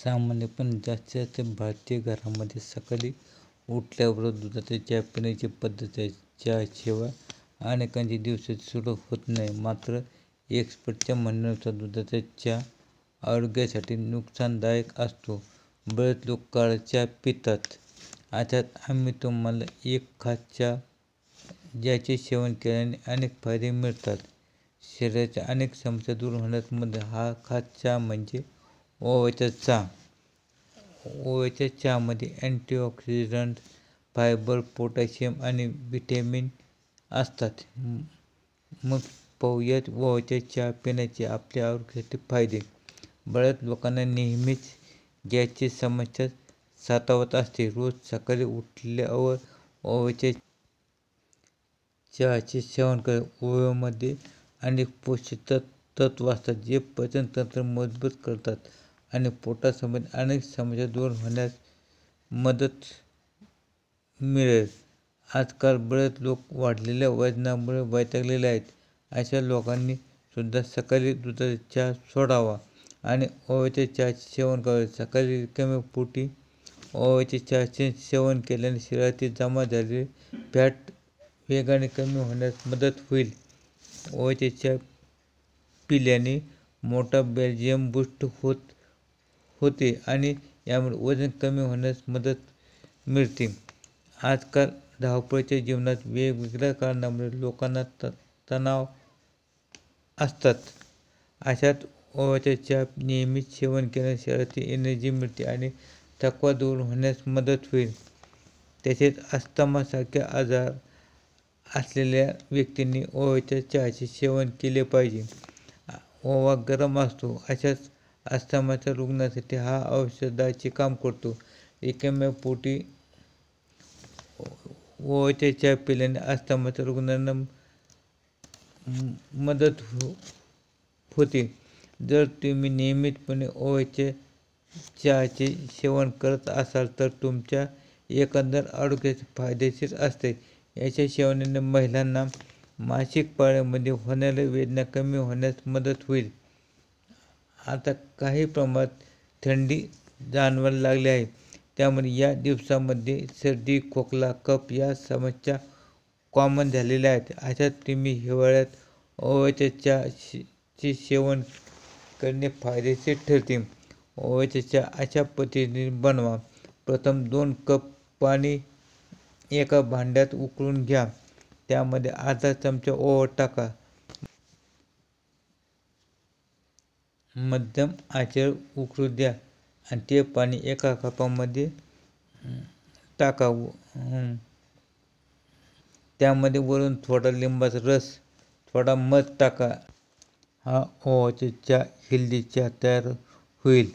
सामान्यपणे जास्तीत जास्त भारतीय घरांमध्ये सकाळी उठल्याबरोबर दुधाचा चहा पिण्याची पद्धत आहे. चहाशिवाय अनेकांची दिवसाची सुरुवात होत नाही. मात्र एक्सपर्टच्या म्हणण्यानुसार दुधाचा चहा आरोग्यासाठी नुकसानदायक असतो. बरेच लोक काळा चहा पितात. आता आम्ही तुम्हाला एक खास चहा ज्याचे सेवन केल्याने अनेक फायदे मिळतात. शरीराच्या अनेक समस्या दूर होण्यामध्ये हा खास चहा म्हणजे ओव्याचा चहा. ओव्याच्या चहामध्ये अँटीऑक्सिडंट, फायबर, पोटॅशियम आणि व्हिटॅमिन असतात. मग पाहूयात ओव्याचा चहा पिण्याचे आपल्या आरोग्यासाठी फायदे. बऱ्याच लोकांना नेहमीच गॅसची समस्या सतावत असते. रोज सकाळी उठल्यावर ओव्याच्या चहाचे सेवन करा. ओव्यामध्ये अनेक पोषक तत्व असतात जे पचनतंत्र मजबूत करतात आणि पोटासंबंधी अनेक समस्या दूर होण्यास मदत मिळेल. आजकाल बरेच लोक वाढलेल्या वजनामुळे वैतागलेले आहेत. अशा लोकांनी सुद्धा सकाळी दुधाचा चहा सोडावा आणि ओव्याच्या चहाचे सेवन करावे. सकाळी रिकाम्या पोटी ओव्याच्या चहाचे सेवन केल्याने शरीरातील जमा झालेले फॅट वेगाने कमी होण्यास मदत होईल. ओव्याचा चहा पिल्याने मेटाबॉलिझम बूस्ट होते आणि यामुळे वजन कमी होण्यास मदत मिळते. आजकाल धावपळीच्या जीवनात वेगवेगळ्या कारणांमुळे लोकांना तणाव असतात. अशात ओव्याचा चहा नियमित सेवन केल्याने शरीरात एनर्जी मिळते आणि थकवा दूर होण्यास मदत होईल. तसेच अस्थमासारखे आजार असलेल्या व्यक्तींनी ओव्याच्या चहाचे सेवन केले पाहिजे. ओवा गरम असतो. अशाच अस्थमाच्या रुग्णांसाठी हा औषधाचे काम करतो. रिकाम्या पोटी ओव्याचा चहा पिल्याने अस्थमाच्या रुग्णांना मदत होते. जर तुम्ही नियमितपणे ओव्याच्या चहाचे सेवन करत असाल तर तुमच्या एकंदर आरोग्यास फायदेशीर असते. याच्या सेवनाने महिलांना मासिक पाळीमध्ये होणाऱ्या वेदना कमी होण्यास मदत होईल. आता काही प्रमाणात थंडी जाणवायला लागली आहे. त्यामुळे या दिवसांमध्ये सर्दी, खोकला, कफ या समस्या कॉमन झालेल्या आहेत. अशात तुम्ही हिवाळ्यात ओव्याच्या चहाचे सेवन करणे फायदेशीर ठरते. ओव्याचा चहा अशा पद्धतीने बनवा. प्रथम 2 कप पाणी एका भांड्यात उकळून घ्या. त्यामध्ये अर्धा चमचा ओवा टाका. मध्यम आचेवर उकळू द्या आणि ते पाणी एका कपामध्ये टाका. त्यामध्ये वरून थोडा लिंबाचा रस, थोडा मध टाका. हा ओव्याचा चहा हेल्दी चहा तयार होईल.